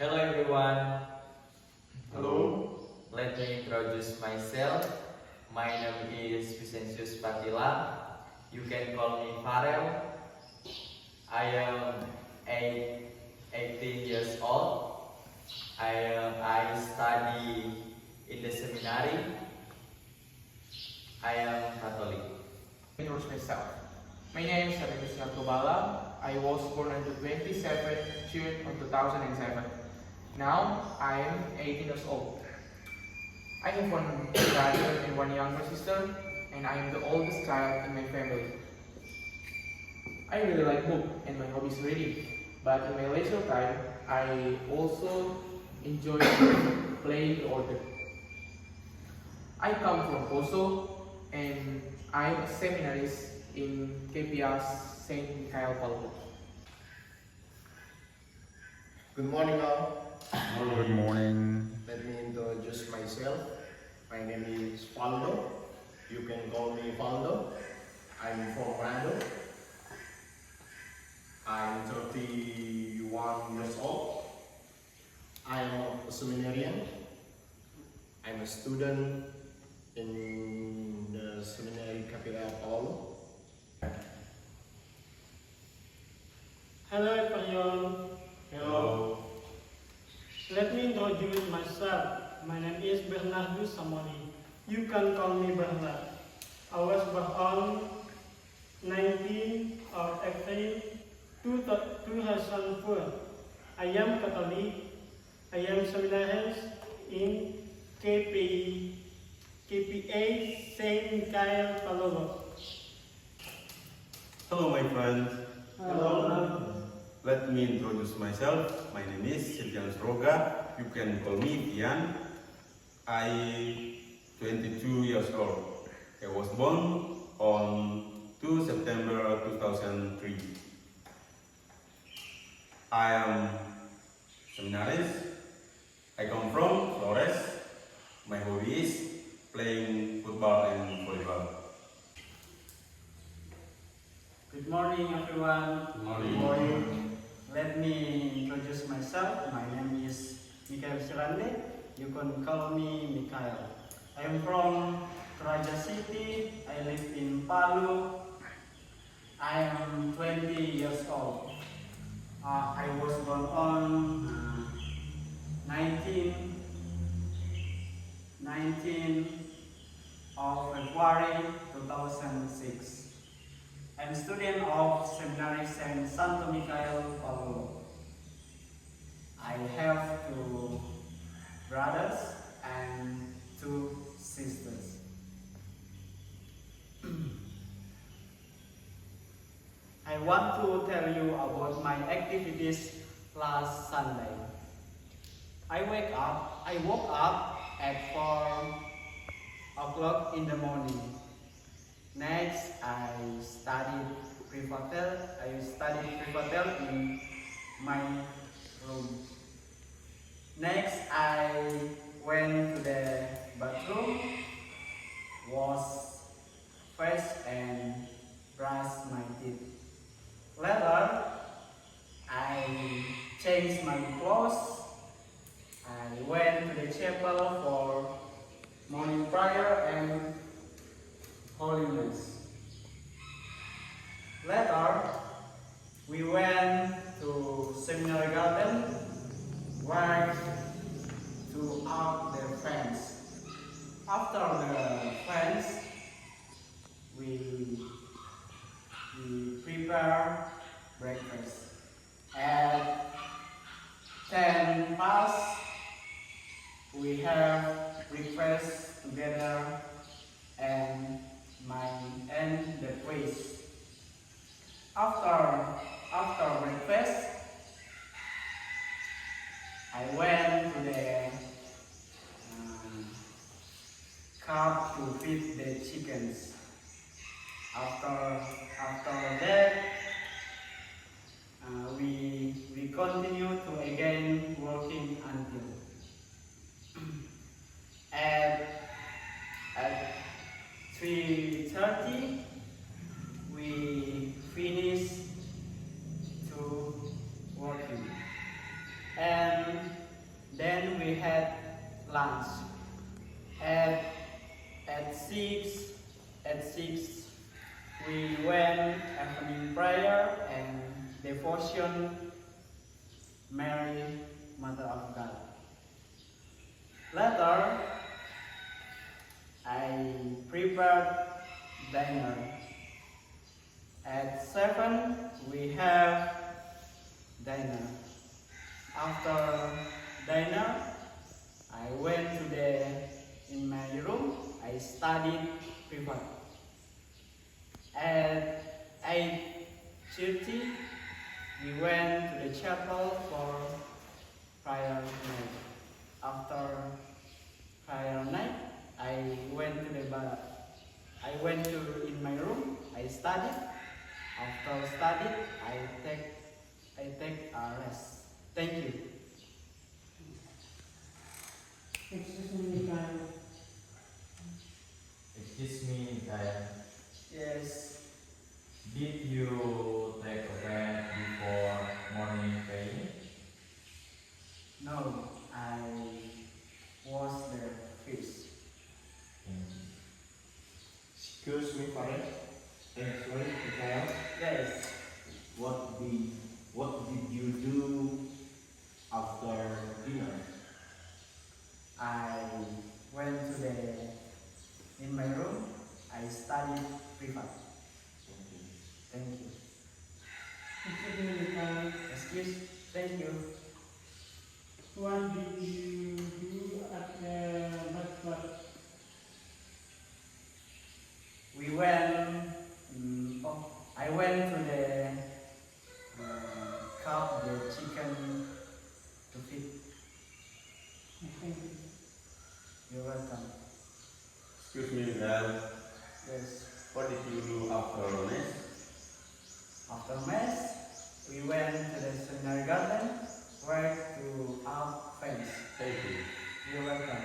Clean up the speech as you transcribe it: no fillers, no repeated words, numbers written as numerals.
Hello everyone. Hello. Let me introduce myself. My name is Vicentius Patila. You can call me Farel. I am 18 years old. I study in the seminary. I am Catholic. Introduce myself. My name is Arifis Natubala. I was born on the 27th June of 2007. Now I am 18 years old. I have one brother and one younger sister, and I am the oldest child in my family. I really like book and my hobby is reading, but in my leisure time, I also enjoy playing the organ. I come from Poso, and I am a seminarist in KPS Saint Michael College. Good morning all. Good morning. Let me introduce myself. My name is Faldo. You can call me Faldo. I'm from Rando. I'm 31 years old. I'm a seminarian. I'm a student in the seminary KPL Paulo. Hello everyone. Hello. Let me introduce myself. My name is Bernardus Samori. You can call me Bernard. I was born on 19 of April 2004. I am Catholic. I am seminarist in KPA Saint Michael Palolo. Hello, my friends. Hello. Let me introduce myself. My name is Silvianus Roga. You can call me Tian. I 22 years old. I was born on 2 September 2003. I am seminarist. I come from Flores. My hobby is playing football and volleyball. Good morning everyone. Good morning. Let me introduce myself. My name is Mikael Silande. You can call me Mikael. I am from Toraja City. I live in Palu. I am 20 years old. I was born on 19 of February 2006. I'm student of Seminary Saint Santo Michael Paulo. I have 2 brothers and 2 sisters. I want to tell you about my activities last Sunday. I woke up at 4 o'clock in the morning. Next, I studied Privatel in my room. Next, I went to the bathroom, washed face and brushed my teeth. Later, I changed my clothes. I went to the chapel for morning prayer and holiness. Later, we went to Seminary Garden where to out the fence. After the fence, we prepare breakfast. At 10 past, we have breakfast together and the quiz. After breakfast, I went to the cart to feed the chickens. After that, we continue to again working until at 3:30 we finish to working and we had lunch. At 6 we went evening prayer and devotion, Mary, Mother of God. Later, I prepared dinner. At 7 we have dinner. After dinner, I went in my room, I studied private. At 8:30, we went to the chapel for prayer night. After prayer night, I went in my room, I studied. After study, I take a rest. Thank you. Excuse me, Mikael. Excuse me, Mikael. Yes. Did you take a bath before morning praying? No, I was there first. Excuse me, Farel. Sorry, Mikael. Yes. What did you do after dinner? I went in my room, I studied private. Thank you. Excuse me, Mikael. Thank you. What did you do at the breakfast? I went to the cup the chicken to feed. Thank you. You're welcome. Excuse me, Mikael. Yes. What did you do after Mass? After Mass, we went to the seminary garden where to have friends. Thank you. You're welcome.